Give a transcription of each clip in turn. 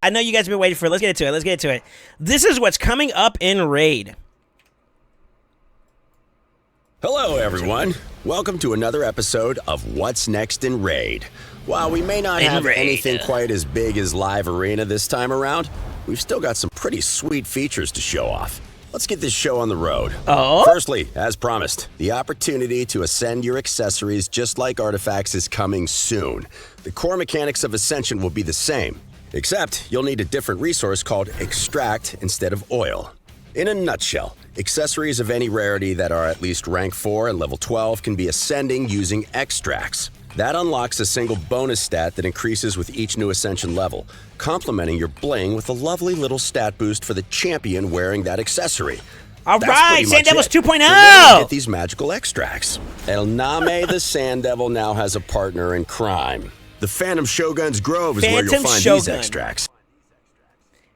I know you guys have been waiting for it. Let's get into it. This is what's coming up in Raid. Hello, everyone. Welcome to another episode of What's Next in Raid. While we may not have anything quite as big as Live Arena this time around, we've still got some pretty sweet features to show off. Let's get this show on the road. Oh? Firstly, as promised, the opportunity to ascend your accessories just like artifacts is coming soon. The core mechanics of Ascension will be the same, except you'll need a different resource called Extract instead of Oil. In a nutshell, accessories of any rarity that are at least rank 4 and level 12 can be ascending using extracts. That unlocks a single bonus stat that increases with each new Ascension level, complementing your bling with a lovely little stat boost for the champion wearing that accessory. All right, Sand Devils 2.0! Get these magical extracts. El Name the Sand Devil now has a partner in crime. The Phantom Shogun's Grove is where you'll find these extracts.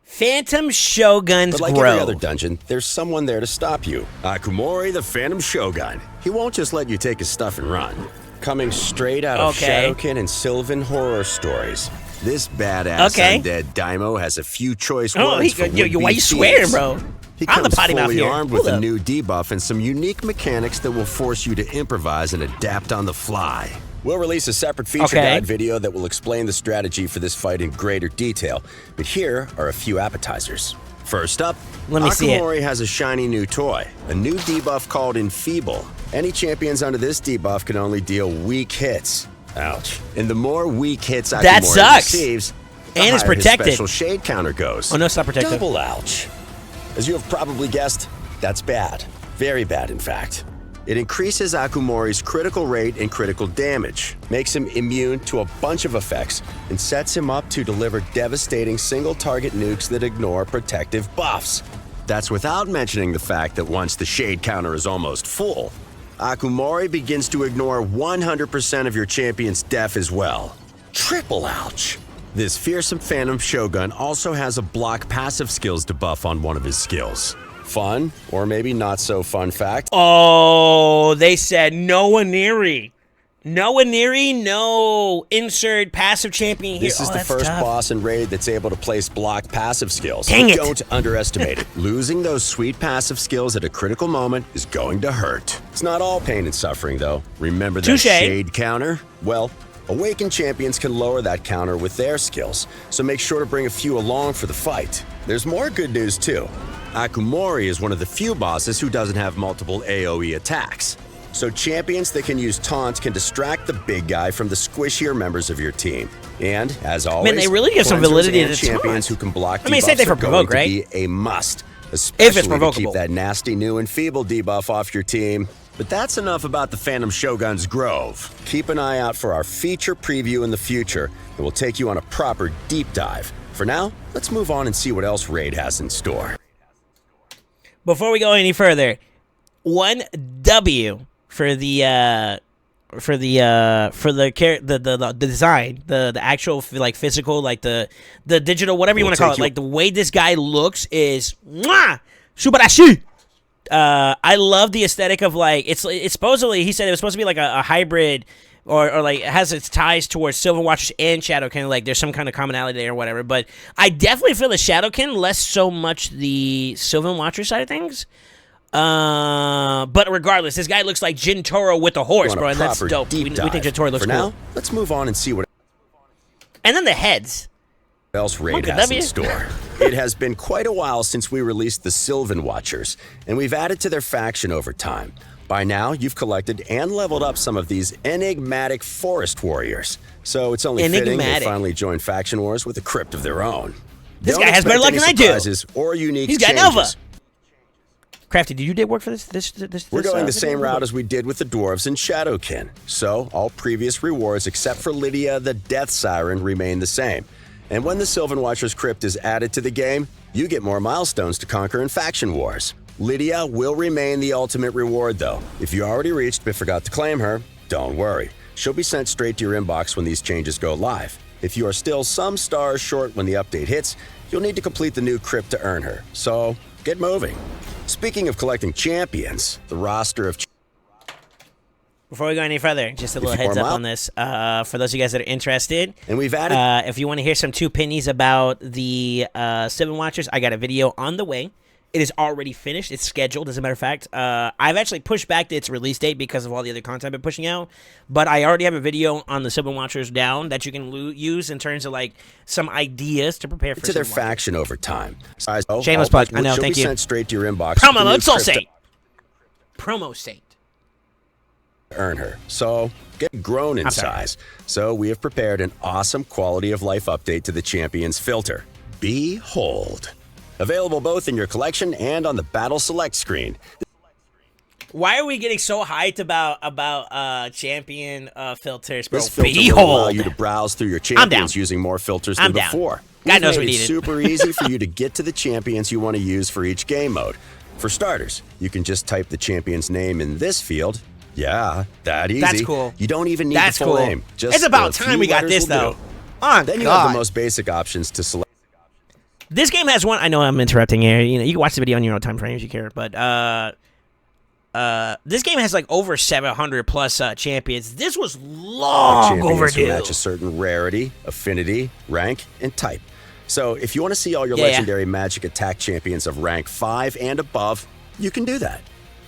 Phantom Shogun's Grove. But like every other dungeon, there's someone there to stop you. Akumori the Phantom Shogun. He won't just let you take his stuff and run. Coming straight out of Shadowkin and Sylvan horror stories. This badass undead daimyo has a few choice words for would-be why you swearing, bro? He comes fully armed with a new debuff and some unique mechanics that will force you to improvise and adapt on the fly. We'll release a separate feature guide video that will explain the strategy for this fight in greater detail, but here are a few appetizers. First up, Akumori has a shiny new toy, a new debuff called Enfeeble. Any champions under this debuff can only deal weak hits. Ouch. And the more weak hits Akumori receives, the higher his special shade counter goes. Oh no, it's not protected. Double ouch. As you have probably guessed, that's bad. Very bad, in fact. It increases Akumori's critical rate and critical damage, makes him immune to a bunch of effects, and sets him up to deliver devastating single-target nukes that ignore protective buffs. That's without mentioning the fact that once the shade counter is almost full, Akumori begins to ignore 100% of your champion's def as well. Triple ouch! This fearsome Phantom Shogun also has a block passive skills debuff on one of his skills. Fun, or maybe not so fun fact. Oh, they said no Oniri. No Oniri, no insert passive champion here. This is the first boss in Raid that's able to place block passive skills. Dang it. Don't underestimate it. Losing those sweet passive skills at a critical moment is going to hurt. It's not all pain and suffering, though. Remember that shade counter? Well, awakened champions can lower that counter with their skills, so make sure to bring a few along for the fight. There's more good news, too. Akumori is one of the few bosses who doesn't have multiple AoE attacks. So champions that can use taunt can distract the big guy from the squishier members of your team. And, as always, they really give some validity to the champions who can block debuffs say they for are going provoke, to right? be a must. Especially to keep that nasty new Enfeeble debuff off your team. But that's enough about the Phantom Shogun's Grove. Keep an eye out for our feature preview in the future, and we'll take you on a proper deep dive. For now, let's move on and see what else Raid has in store. Before we go any further, 1 W for the design, the actual like physical, like the digital, whatever you want to call it, like the way this guy looks is Subarashi. I love the aesthetic of like it's supposedly, he said it was supposed to be like a hybrid or like it has its ties towards Sylvan Watchers and Shadowkin, like there's some kind of commonality there or whatever, but I definitely feel the Shadowkin, less so much the Sylvan Watcher side of things. But regardless, this guy looks like Jintoro with a horse, bro, and that's dope. We think Jintoro looks cool. Now, let's move on and see what and then the heads. Else Raid has in store. It has been quite a while since we released the Sylvan Watchers, and we've added to their faction over time. By now, you've collected and leveled up some of these enigmatic forest warriors. So it's only fitting they finally join faction wars with a crypt of their own. This guy has better luck than I do. Or unique He's got Nova. Crafty, did you did work for this? We're going the same route as we did with the dwarves in Shadowkin. So all previous rewards except for Lydia the Death Siren remain the same. And when the Sylvan Watcher's Crypt is added to the game, you get more milestones to conquer in faction wars. Lydia will remain the ultimate reward, though. If you already reached but forgot to claim her, don't worry. She'll be sent straight to your inbox when these changes go live. If you are still some stars short when the update hits, you'll need to complete the new crypt to earn her. So, get moving. Speaking of collecting champions, the roster of Before we go any further, just a little If you heads warm up up. on this. For those of you guys that are interested, And we've added if you want to hear some two pennies about the Seven Watchers, I got a video on the way. It is already finished. It's scheduled, as a matter of fact. I've actually pushed back its release date because of all the other content I've been pushing out. But I already have a video on the Seven Watchers down that you can use in terms of like some ideas to prepare for to their Seven Watchers. faction over time. Shameless plug. I know, She'll thank be you. sent straight to your inbox. Promo with mode, the new SoulSaint. Promo Saint. earn her. So get grown in sorry. size. So we have prepared an awesome quality of life update to the Champions filter. Behold. Available both in your collection and on the Battle Select screen. Why are we getting so hyped about champion filters, bro? This filter will allow Behold. you to browse through your I'm champions down. using more filters I'm than down. before. God We've knows made we it need it. super easy for you to get to the champions you want to use for each game mode. For starters, you can just type the champion's name in this field. Yeah, that easy. That's cool. You don't even need That's the full cool. name. Just It's about a few time we got letters this, will though. do. Oh, Then you have God. the most basic options to select. This game has one. I know I'm interrupting here. You know, you can watch the video on your own time frame if you care. But this game has like over 700 plus champions. This was long Champions who overdue. match a certain rarity, affinity, rank, and type. So if you want to see all your Yeah. legendary magic attack champions of rank 5 and above, you can do that.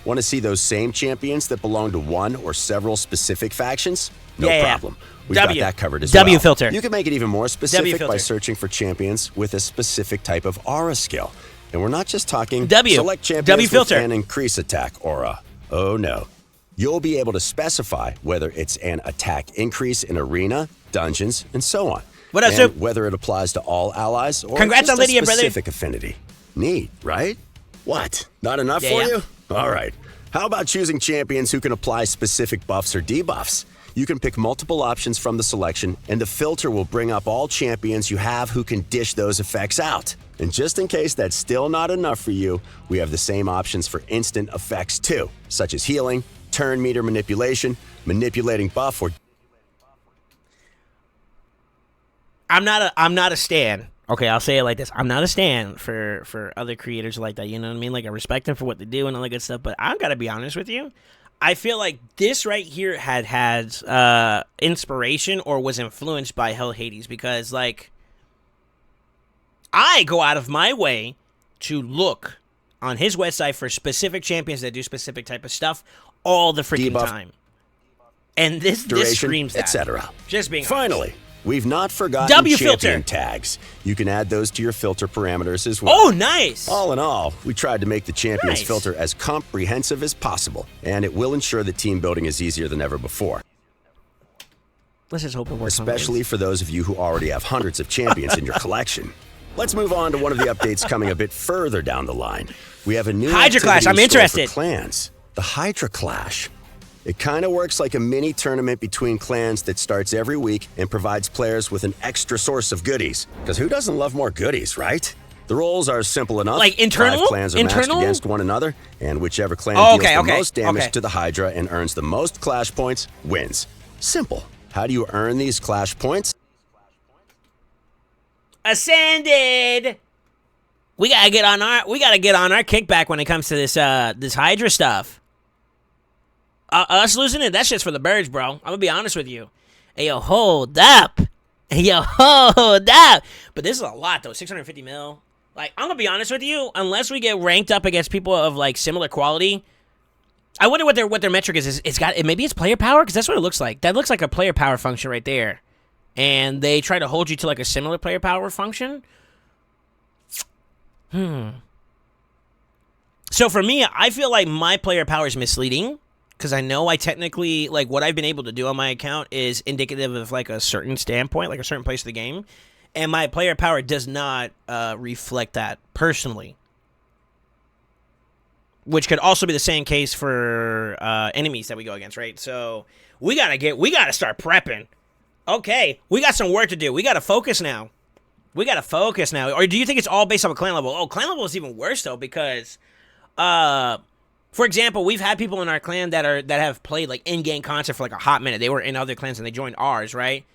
Want to see those same champions that belong to one or several specific factions? No Yeah. problem. We've W. got that covered as W well. filter. You can make it even more specific by filter. searching for champions with a specific type of aura skill. And we're not just talking W. select champions W with filter. an increase attack aura. Oh no. You'll be able to specify whether it's an attack increase in arena, dungeons, and so on. What up, and Soup? whether it applies to all allies or Congrats just on Lydia, a brother. specific affinity. Neat, right? What? Not enough Yeah, for yeah. you? All right. How about choosing champions who can apply specific buffs or debuffs? You can pick multiple options from the selection, and the filter will bring up all champions you have who can dish those effects out. And just in case that's still not enough for you, we have the same options for instant effects too, such as healing, turn meter manipulation, manipulating buff, or I'm not a stan. Okay, I'll say it like this. I'm not a stan for other creators like that. You know what I mean? Like, I respect them for what they do and all that good stuff. But I gotta be honest with you. I feel like this right here had inspiration or was influenced by Hell Hades, because like I go out of my way to look on his website for specific champions that do specific type of stuff all the freaking Debuff, time. And this duration, screams that. etc. Just being Finally, we've not forgotten W champion filter. tags. You can add those to your filter parameters as well. Oh, nice. All in all, we tried to make the champions Nice. filter as comprehensive as possible, and it will ensure that team building is easier than ever before, Let's just hope it works. especially for those of you who already have hundreds of champions in your collection. Let's move on to one of the updates coming a bit further down the line. We have a new Hydra Clash, activity I'm in store interested. for clans, the Hydra Clash. It kind of works like a mini tournament between clans that starts every week and provides players with an extra source of goodies. Because who doesn't love more goodies, right? The roles are simple enough. Like internal? 5 clans are matched Internal? against one another, and whichever clan Oh, deals the okay, most damage okay. to the Hydra and earns the most clash points wins. Simple. How do you earn these clash points? Ascended. We gotta get on our kickback when it comes to this this Hydra stuff. Us losing it, that's just for the birds, bro. I'm gonna be honest with you. Hey, yo, hold up. Hey, yo, hold up. But this is a lot though. 650 mil. Like, I'm gonna be honest with you. Unless we get ranked up against people of like similar quality, I wonder what their metric is. Maybe it's player power, because that's what it looks like. That looks like a player power function right there. And they try to hold you to like a similar player power function. So for me, I feel like my player power is misleading, because I know I technically, like, what I've been able to do on my account is indicative of like a certain standpoint, like a certain place of the game, and my player power does not reflect that personally. Which could also be the same case for enemies that we go against, right? So we gotta start prepping. Okay, we got some work to do. We gotta focus now. Or do you think it's all based on a clan level? Oh, clan level is even worse though, because for example, we've had people in our clan that have played like in-game content for like a hot minute. They were in other clans and they joined ours, right?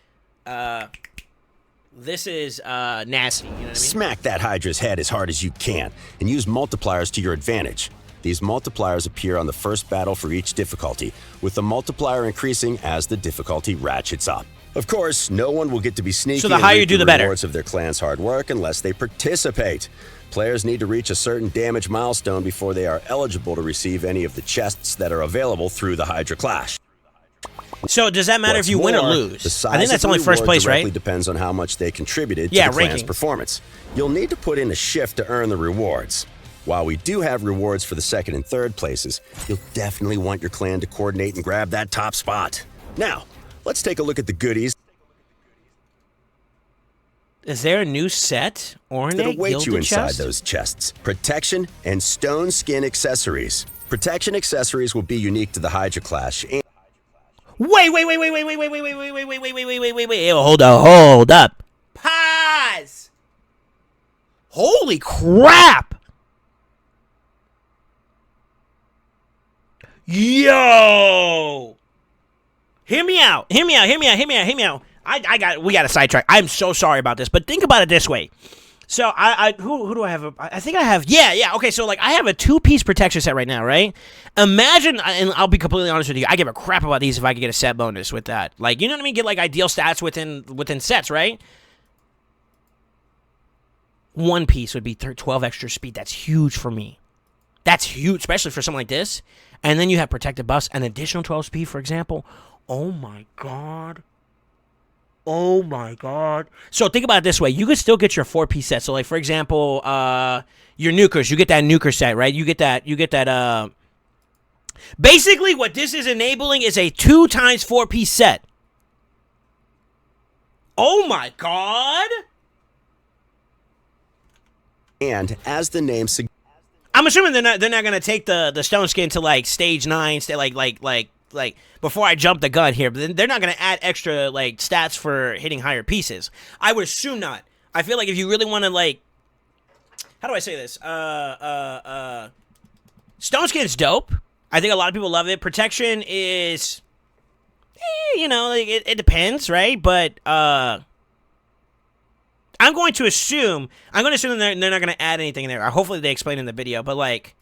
This is nasty, you know what I mean? Smack that Hydra's head as hard as you can and use multipliers to your advantage. These multipliers appear on the first battle for each difficulty, with the multiplier increasing as the difficulty ratchets up. Of course, no one will get to be sneaky so the higher you do, the better. Rewards of their clan's hard work unless they participate. Players need to reach a certain damage milestone before they are eligible to receive any of the chests that are available through the Hydra Clash. So does that matter if you win or lose? I think that's only first place, right? Depends on how much they contributed to the clan's performance. You'll need to put in a shift to earn the rewards. While we do have rewards for the second and third places, you'll definitely want your clan to coordinate and grab that top spot. Now, let's take a look at the goodies. Is there a new set or that await you inside those chests? Protection and stone skin accessories. Protection accessories will be unique to the Hydra Clash. Wait. Hold up. Pause. Holy crap. Yo. Hear me out. We got a sidetrack. I'm so sorry about this, but think about it this way. So who do I have? I think I have. Yeah. Okay, so like I have a 2-piece protection set right now, right? Imagine, and I'll be completely honest with you, I give a crap about these if I could get a set bonus with that. Like, you know what I mean? Get like ideal stats within sets, right? 1 piece would be 12 extra speed. That's huge for me. That's huge, especially for something like this. And then you have protected buffs, an additional 12 speed, for example. Oh my god. So think about it this way. You could still get your 4-piece set. So like, for example, your nukers, you get that nuker set, right? You get that, basically what this is enabling is a 2 times 4-piece set. Oh my god. And as the name suggests, I'm assuming they're not gonna take the stone skin to like stage 9, like before I jump the gun here, but they're not gonna add extra like stats for hitting higher pieces. I would assume not. I feel like if you really want to, like, how do I say this? Stone skin's dope. I think a lot of people love it. Protection is, you know, like it depends, right? But I'm going to assume that they're not going to add anything in there. Hopefully they explain in the video, but like,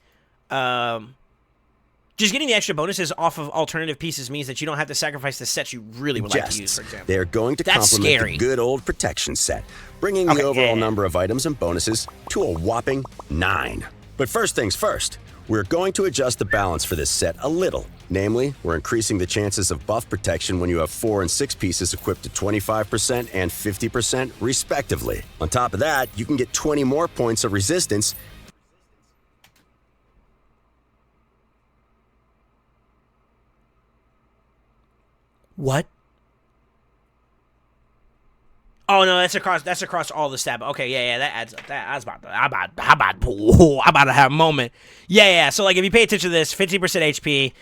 just getting the extra bonuses off of alternative pieces means that you don't have to sacrifice the sets you really would like to use, for example. They're going to complement the good old protection set, bringing the overall number of items and bonuses to a whopping 9. But first things first, we're going to adjust the balance for this set a little. Namely, we're increasing the chances of buff protection when you have 4 and 6 pieces equipped to 25% and 50% respectively. On top of that, you can get 20 more points of resistance. What? Oh no, that's across all the stat. Okay, yeah, that adds up. I'm about to have a moment. Yeah. So like, if you pay attention to this, 50% HP.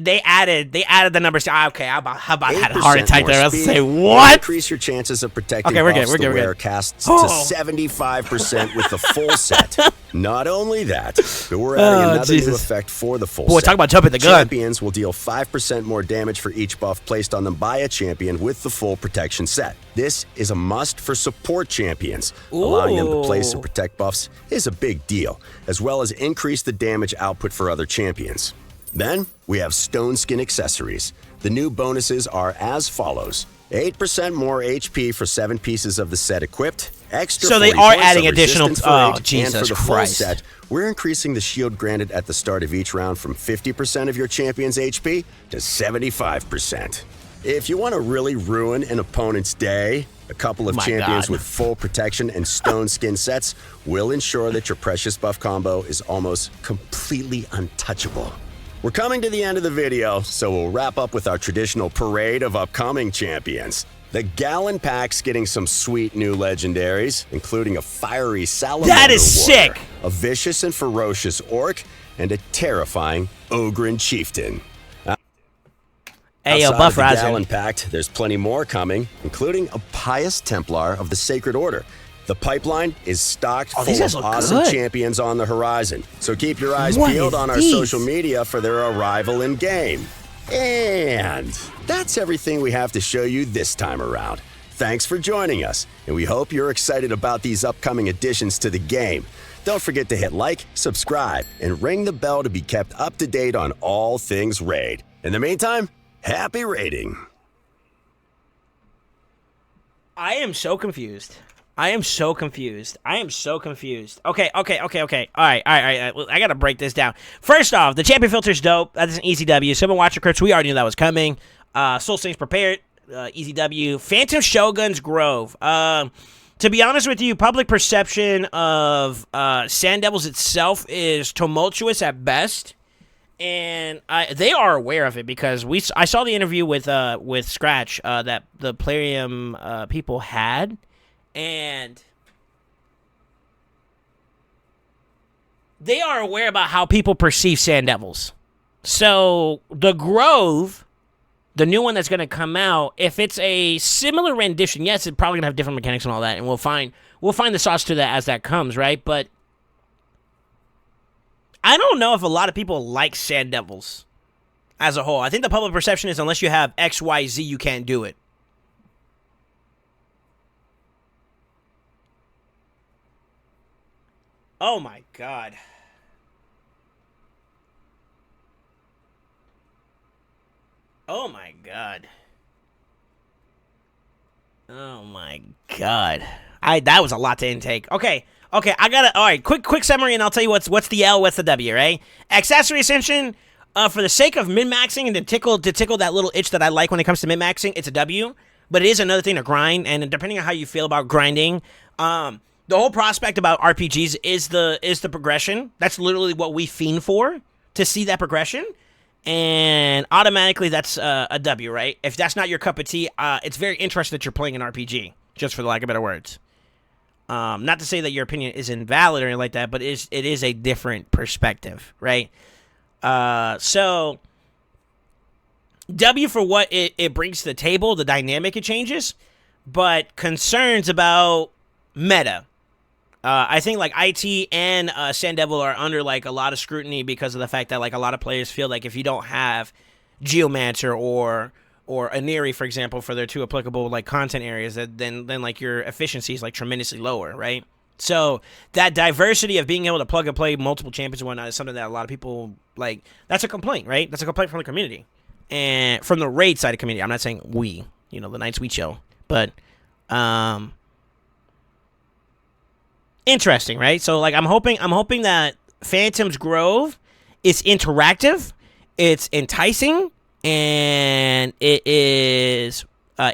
They added the numbers. Okay, how about had a heart attack there? I was to say, what? Increase your chances of protecting buffs the wearer casts to 75% with the full set. Not only that, but we're adding another new effect for the full set. Talk about jumping the gun. Champions will deal 5% more damage for each buff placed on them by a champion with the full protection set. This is a must for support champions. Allowing them to place and protect buffs is a big deal, as well as increase the damage output for other champions. Then, we have stone skin accessories. The new bonuses are as follows. 8% more HP for 7 pieces of the set equipped. Extra so they are adding additional. Oh, Jesus and for the Christ! Full set, we're increasing the shield granted at the start of each round from 50% of your champion's HP to 75%. If you want to really ruin an opponent's day, a couple of champions with full protection and stone skin sets will ensure that your precious buff combo is almost completely untouchable. We're coming to the end of the video, so we'll wrap up with our traditional parade of upcoming champions. The Gallon Pack's getting some sweet new legendaries, including a fiery salamander that is warrior, sick. A vicious and ferocious orc, and a terrifying Ogren chieftain. Hey, yo, Outside Buff of the Riser. Gallon Pack, there's plenty more coming, including a pious Templar of the Sacred Order. The pipeline is stocked full of awesome champions on the horizon, so keep your eyes peeled on our social media for their arrival in game. And that's everything we have to show you this time around. Thanks for joining us, and we hope you're excited about these upcoming additions to the game. Don't forget to hit like, subscribe, and ring the bell to be kept up to date on all things Raid. In the meantime, happy raiding. I am so confused. Okay. All right. I gotta break this down. First off, the champion filter's dope. That's an easy W. Summon Watcher Crypts, we already knew that was coming. SoulSaint's prepared. Easy W. Phantom Shogun's Grove. To be honest with you, public perception of Sand Devils itself is tumultuous at best. And they are aware of it because I saw the interview with Scratch that the Plarium people had. And they are aware about how people perceive Sand Devils. So the Grove, the new one that's going to come out, if it's a similar rendition, yes, it's probably going to have different mechanics and all that, and we'll find the sauce to that as that comes, right? But I don't know if a lot of people like Sand Devils as a whole. I think the public perception is unless you have X, Y, Z, you can't do it. Oh my god. Oh my god. Oh my god. That was a lot to intake. Okay, I got it. All right, quick summary, and I'll tell you what's the L, what's the W, right? Accessory Ascension, for the sake of min-maxing and to tickle that little itch that I like when it comes to min-maxing, it's a W. But it is another thing to grind, and depending on how you feel about grinding, the whole prospect about RPGs is the progression. That's literally what we fiend for, to see that progression. And automatically that's a W, right? If that's not your cup of tea, it's very interesting that you're playing an RPG, just for the lack of better words. Not to say that your opinion is invalid or anything like that, but it is a different perspective, right? So W for what it brings to the table, the dynamic it changes, but concerns about meta. I think like IT and Sand Devil are under like a lot of scrutiny because of the fact that like a lot of players feel like if you don't have Geomancer or Aniri, for example, for their two applicable like content areas, then like your efficiency is like tremendously lower, right? So that diversity of being able to plug and play multiple champions and whatnot is something that a lot of people like. That's a complaint, right? That's a complaint from the community and from the raid side of the community. I'm not saying we, the nights we chill, but interesting, right? So like I'm hoping that Phantom's Grove is interactive, it's enticing, and it is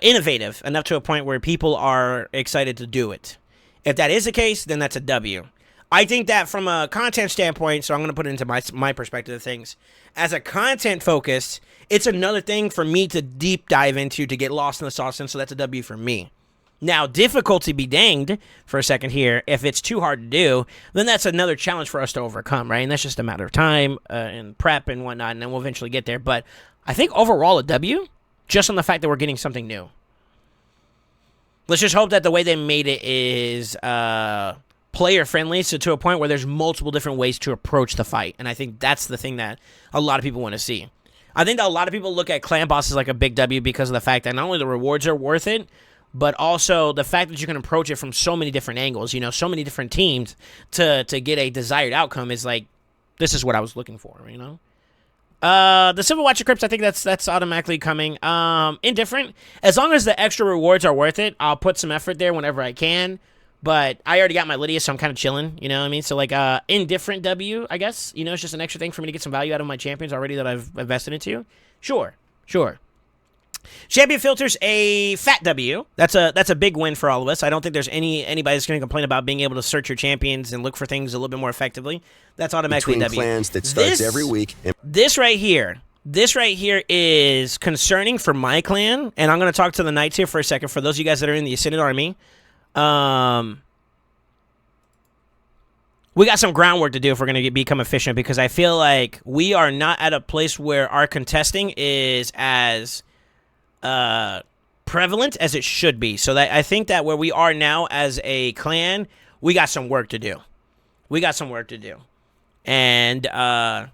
innovative enough to a point where people are excited to do it. If that is the case, then that's a W. I think that from a content standpoint, so I'm going to put it into my perspective of things. As a content focus, it's another thing for me to deep dive into, to get lost in the sauce, and so that's a W for me. Now, difficulty be danged for a second here. If it's too hard to do, then that's another challenge for us to overcome, right? And that's just a matter of time and prep and whatnot, and then we'll eventually get there. But I think overall a W, just on the fact that we're getting something new. Let's just hope that the way they made it is player-friendly, so to a point where there's multiple different ways to approach the fight. And I think that's the thing that a lot of people want to see. I think that a lot of people look at clan bosses like a big W because of the fact that not only the rewards are worth it, but also the fact that you can approach it from so many different angles, so many different teams to get a desired outcome is like, this is what I was looking for, The Civil Watcher Crypts, I think that's automatically coming. Indifferent. As long as the extra rewards are worth it, I'll put some effort there whenever I can. But I already got my Lydia, so I'm kind of chilling, you know what I mean? So, like, indifferent W, I guess. It's just an extra thing for me to get some value out of my champions already that I've invested into. Sure. Champion filters a fat W. That's a big win for all of us. I don't think there's anybody that's going to complain about being able to search your champions and look for things a little bit more effectively. That's automatically Between W. clans that starts every week. This right here is concerning for my clan, and I'm going to talk to the Knights here for a second. For those of you guys that are in the Ascended Army, we got some groundwork to do if we're going to become efficient, because I feel like we are not at a place where our contesting is as prevalent as it should be. So that I think that where we are now as a clan, we got some work to do. And I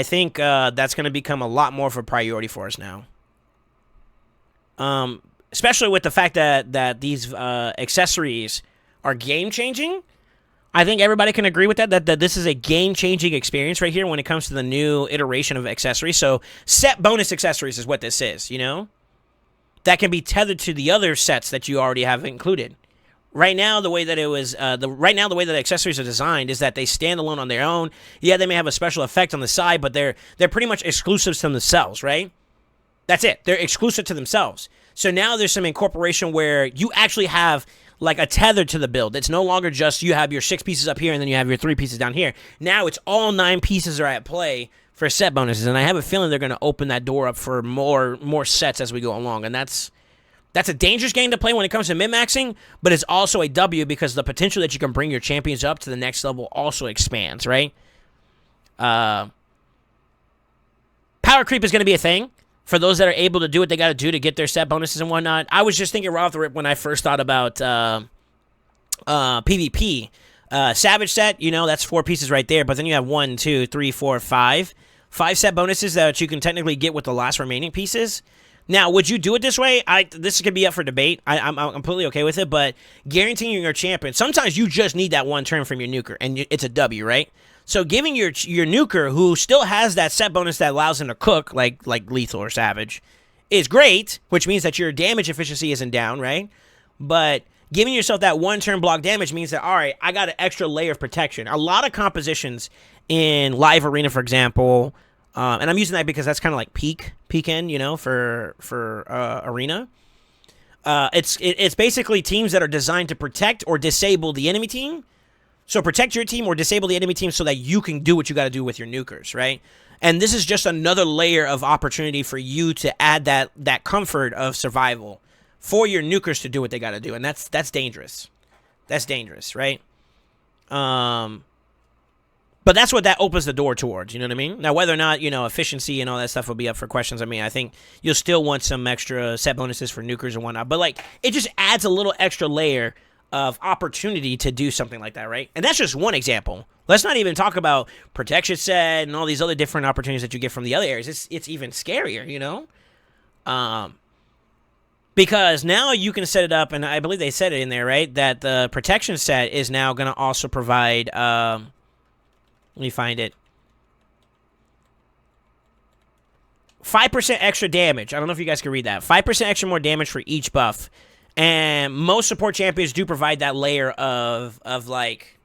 think that's going to become a lot more of a priority for us now. Especially with the fact that these accessories are game-changing. I think everybody can agree with that, that this is a game-changing experience right here when it comes to the new iteration of accessories. So set bonus accessories is what this is, you know? That can be tethered to the other sets that you already have included. Right now, the way that it was, the way that accessories are designed is that they stand alone on their own. Yeah, they may have a special effect on the side, but they're pretty much exclusive to themselves, right? That's it. They're exclusive to themselves. So now there's some incorporation where you actually have like a tether to the build. It's no longer just you have your 6 pieces up here and then you have your 3 pieces down here. Now it's all 9 pieces are at play for set bonuses, and I have a feeling they're going to open that door up for more sets as we go along, and that's a dangerous game to play when it comes to min-maxing, but it's also a W because the potential that you can bring your champions up to the next level also expands, right? Power creep is going to be a thing for those that are able to do what they got to do to get their set bonuses and whatnot. I was just thinking right off the rip when I first thought about PvP. Savage set, you know, that's 4 pieces right there, but then you have 1, 2, 3, 4, 5. 5 set bonuses that you can technically get with the last remaining pieces. Now, would you do it this way? This could be up for debate. I'm completely okay with it, but guaranteeing your champion, sometimes you just need that one turn from your nuker, and it's a W, right? So giving your nuker, who still has that set bonus that allows him to cook, like lethal or savage, is great, which means that your damage efficiency isn't down, right? But giving yourself that one turn block damage means that, all right, I got an extra layer of protection. A lot of compositions in Live Arena, for example, and I'm using that because that's kind of like peak end, you know, for Arena. It's basically teams that are designed to protect or disable the enemy team. So protect your team or disable the enemy team so that you can do what you got to do with your nukers, right? And this is just another layer of opportunity for you to add that comfort of survival for your nukers to do what they got to do, and that's dangerous. That's dangerous, right? But that's what that opens the door towards, you know what I mean? Now, whether or not, you know, efficiency and all that stuff will be up for questions, I mean, I think you'll still want some extra set bonuses for nukers and whatnot, but, like, it just adds a little extra layer of opportunity to do something like that, right? And that's just one example. Let's not even talk about protection set and all these other different opportunities that you get from the other areas. It's even scarier, you know? Because now you can set it up, and I believe they said it in there, right? That the protection set is now going to also provide, let me find it, 5% extra damage. I don't know if you guys can read that. 5% extra more damage for each buff. And most support champions do provide that layer of like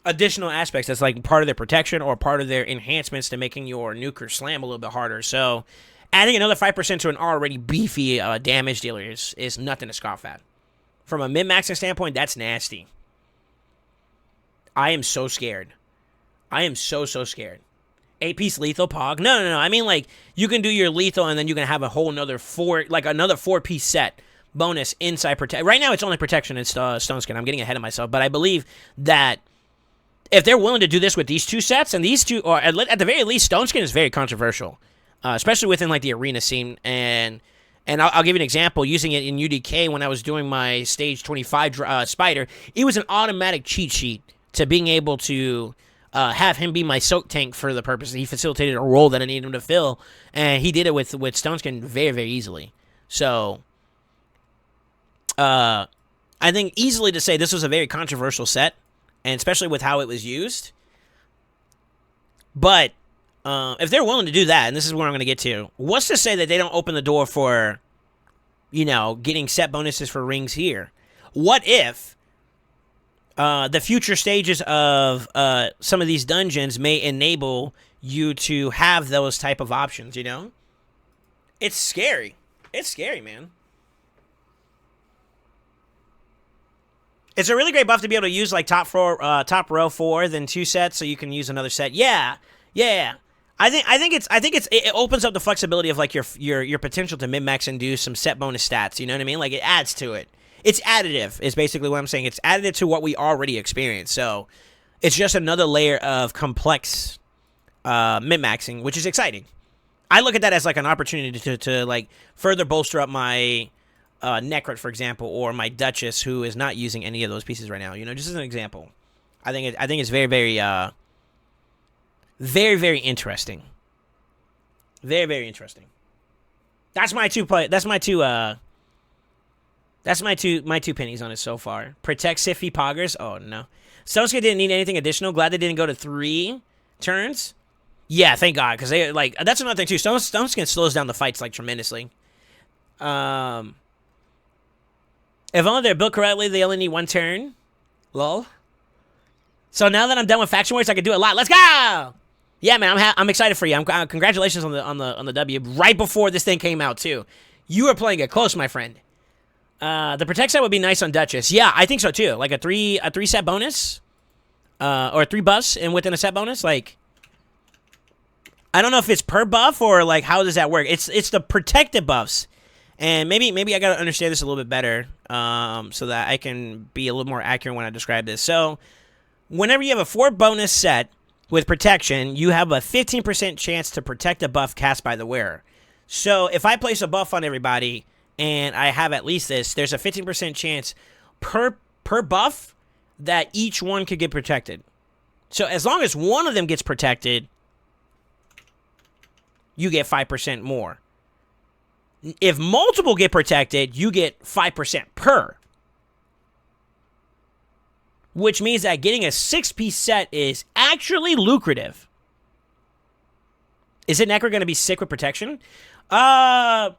additional aspects that's like part of their protection or part of their enhancements to making your nuker slam a little bit harder. So adding another 5% to an already beefy damage dealer is nothing to scoff at. From a min-maxing standpoint, that's nasty. I am so scared. I am so scared. 8-piece lethal pog? No. I mean, like, you can do your lethal and then you can have a whole another 4-piece set bonus inside protect. Right now, it's only protection and stone skin. I'm getting ahead of myself, but I believe that if they're willing to do this with these 2 sets, and these 2, or at the very least, stone skin is very controversial, especially within like the arena scene. And I'll give you an example. Using it in UDK when I was doing my stage 25 spider, it was an automatic cheat sheet to being able to have him be my soak tank for the purpose. He facilitated a role that I needed him to fill, and he did it with stone skin very easily. So I think easily to say this was a very controversial set, and especially with how it was used. But if they're willing to do that, and this is where I'm going to get to, what's to say that they don't open the door for, you know, getting set bonuses for rings here? What if the future stages of some of these dungeons may enable you to have those type of options, you know? It's scary. It's scary, man. It's a really great buff to be able to use like top row 4, then 2 sets, so you can use another set. Yeah. I think it opens up the flexibility of like your potential to min-max and do some set bonus stats. You know what I mean? Like, it adds to it. It's additive. Is basically what I'm saying. It's additive to what we already experienced. So it's just another layer of complex min-maxing, which is exciting. I look at that as like an opportunity to like further bolster up my Necrot, for example, or my Duchess, who is not using any of those pieces right now. You know, just as an example. I think it's very interesting. Very interesting. That's my two pennies on it so far. Protect Siffy Poggers. Oh no. SoulSaint didn't need anything additional. Glad they didn't go to 3 turns. Yeah, thank God, because they like that's another thing too. SoulSaint slows down the fights like tremendously. If only they're built correctly, they only need 1 turn. Lol. So now that I'm done with faction wars, I can do a lot. Let's go! Yeah, man, I'm excited for you. Congratulations on the W. Right before this thing came out too. You were playing it close, my friend. The protect set would be nice on Duchess. Yeah, I think so too. Like a 3 set bonus, or 3 buffs and within a set bonus. Like, I don't know if it's per buff or like how does that work. It's the protected buffs, and maybe I gotta understand this a little bit better, so that I can be a little more accurate when I describe this. So, whenever you have a 4 bonus set with protection, you have a 15% chance to protect a buff cast by the wearer. So if I place a buff on everybody and I have at least this, there's a 15% chance per buff that each one could get protected. So as long as one of them gets protected, you get 5% more. If multiple get protected, you get 5% per. Which means that getting a 6-piece set is actually lucrative. Is it Necro going to be sick with protection? Right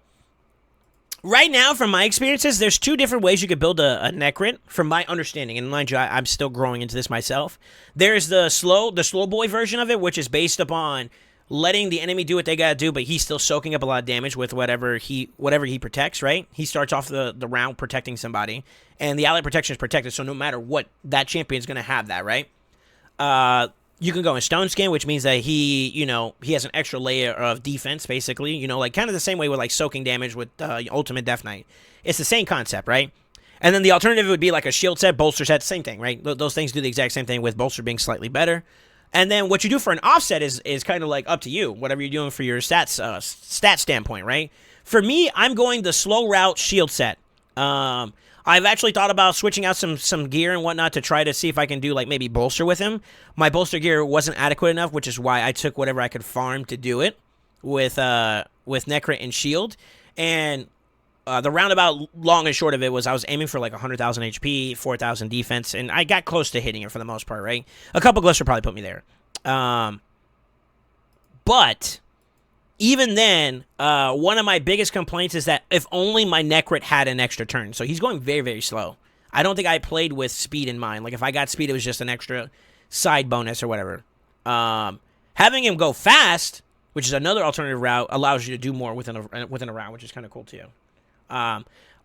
now, from my experiences, there's 2 different ways you could build a Necrit, from my understanding. And mind you, I'm still growing into this myself. There's the slow boy version of it, which is based upon letting the enemy do what they gotta do, but he's still soaking up a lot of damage with whatever he protects, right? He starts off the round protecting somebody, and the ally protection is protected, so no matter what, that champion's gonna have that, right? You can go in Stone Skin, which means that he has an extra layer of defense, basically, like kind of the same way with like soaking damage with Ultimate Death Knight. It's the same concept, right? And then the alternative would be like a shield set, bolster set, same thing, right? Those things do the exact same thing, with bolster being slightly better. And then what you do for an offset is kind of like up to you, whatever you're doing for your stat standpoint, right? For me, I'm going the slow route shield set. I've actually thought about switching out some gear and whatnot to try to see if I can do like maybe bolster with him. My bolster gear wasn't adequate enough, which is why I took whatever I could farm to do it with Necrit and shield. And the roundabout long and short of it was I was aiming for like 100,000 HP, 4,000 defense, and I got close to hitting it for the most part, right? A couple glyphs would probably put me there. But even then, one of my biggest complaints is that if only my Necrit had an extra turn. So he's going very, very slow. I don't think I played with speed in mind. Like if I got speed, it was just an extra side bonus or whatever. Having him go fast, which is another alternative route, allows you to do more within a round, which is kind of cool too.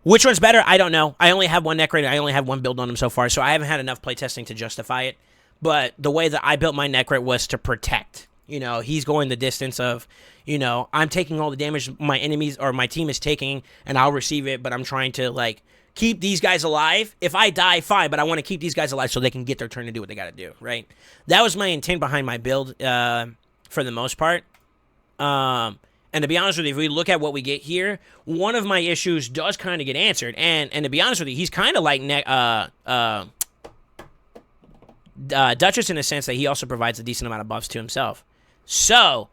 Which one's better? I don't know. I only have one Necrit. I only have one build on him so far, so I haven't had enough playtesting to justify it. But the way that I built my Necrit was to protect. He's going the distance of, I'm taking all the damage my enemies or my team is taking, and I'll receive it, but I'm trying to, like, keep these guys alive. If I die, fine, but I want to keep these guys alive so they can get their turn to do what they got to do, right? That was my intent behind my build, for the most part. And to be honest with you, if we look at what we get here, one of my issues does kind of get answered. And to be honest with you, he's kind of like Duchess in a sense that he also provides a decent amount of buffs to himself. So,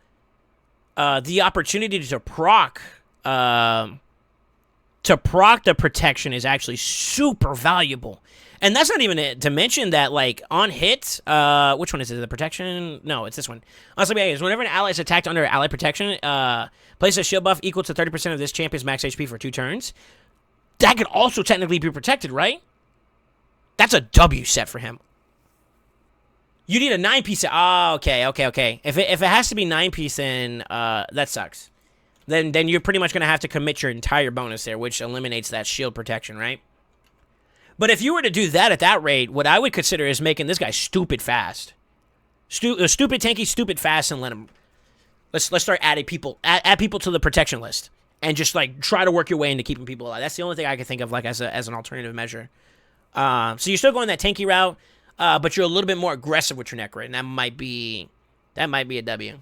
the opportunity to proc the protection is actually super valuable. And that's not even to mention that, like, on hit, which one is it? The protection? No, it's this one. Also, whenever an ally is attacked under ally protection, place a shield buff equal to 30% of this champion's max HP for 2 turns. That could also technically be protected, right? That's a W set for him. You need a 9-piece set. Oh, okay. If it has to be 9-piece, then that sucks. Then you're pretty much going to have to commit your entire bonus there, which eliminates that shield protection, right? But if you were to do that at that rate, what I would consider is making this guy stupid fast. Stupid tanky, stupid fast, and let him... Let's start adding people. Add people to the protection list. And just, like, try to work your way into keeping people alive. That's the only thing I can think of, like, as an alternative measure. So you're still going that tanky route, but you're a little bit more aggressive with your Necrit, and that might be a W.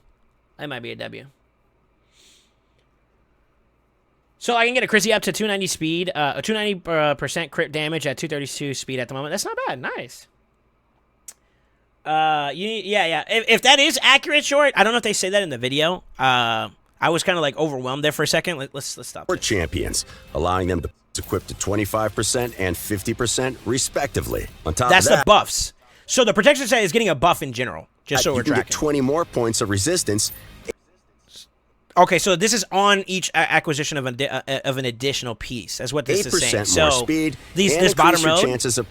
That might be a W. So I can get a Chrissy up to 290 speed, a 290% crit damage at 232 speed at the moment. That's not bad. Nice. Yeah. If that is accurate, short, I don't know if they say that in the video. I was kind of like overwhelmed there for a second. Let's stop. For champions, allowing them to equip to 25% and 50% respectively. On top that's of that, the buffs. So the protection set is getting a buff in general, just so we're tracking. You can get 20 more points of resistance. Okay, so this is on each acquisition of an additional piece. That's what this is saying. 8% more speed. This bottom row. Chances of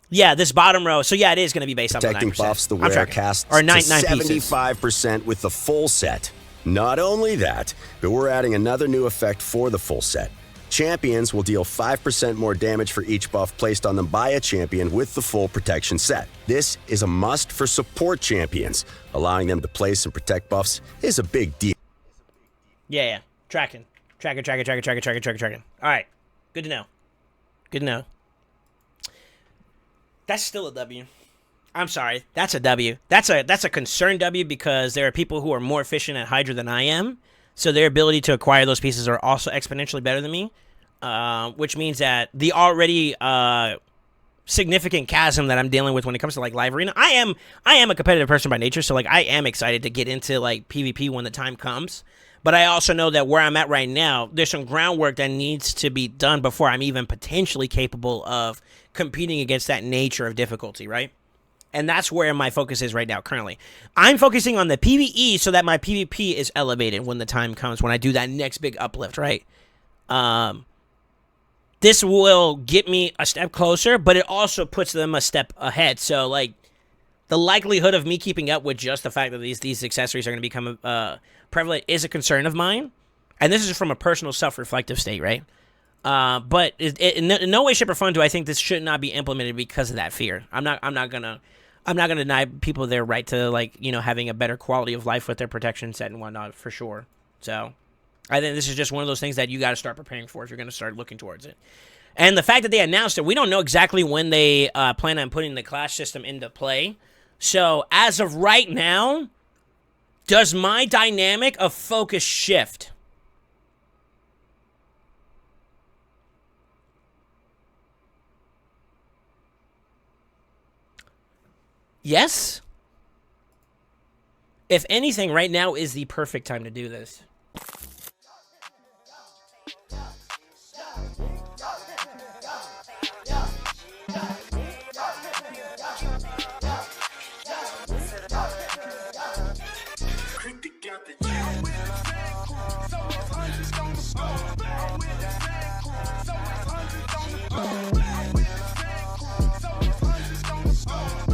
yeah, this bottom row. So yeah, it is going to be based on 9%. Protecting buffs the wearer casts or 9 75% with the full set. Not only that, but we're adding another new effect for the full set. Champions will deal 5% more damage for each buff placed on them by a champion with the full protection set. This is a must for support champions. Allowing them to place and protect buffs is a big deal. Yeah. Tracking. All right. Good to know. That's still a W. I'm sorry. That's a W. That's a concerned W because there are people who are more efficient at Hydra than I am. So their ability to acquire those pieces are also exponentially better than me. Which means that the already significant chasm that I'm dealing with when it comes to like live arena. I am a competitive person by nature, so like I am excited to get into like PvP when the time comes. But I also know that where I'm at right now, there's some groundwork that needs to be done before I'm even potentially capable of competing against that nature of difficulty, right? And that's where my focus is right now currently. I'm focusing on the PvE so that my PvP is elevated when the time comes, when I do that next big uplift, right? This will get me a step closer, but it also puts them a step ahead. So, like, the likelihood of me keeping up with just the fact that these accessories are going to become prevalent is a concern of mine. And this is from a personal self-reflective state, right? But in no way, shape, or form do I think this should not be implemented because of that fear. I'm not gonna deny people their right to, like, you know, having a better quality of life with their protection set and whatnot, for sure. So I think this is just one of those things that you got to start preparing for if you're going to start looking towards it. And the fact that they announced it, we don't know exactly when they plan on putting the class system into play. So as of right now, does my dynamic of focus shift? Yes. If anything, right now is the perfect time to do this.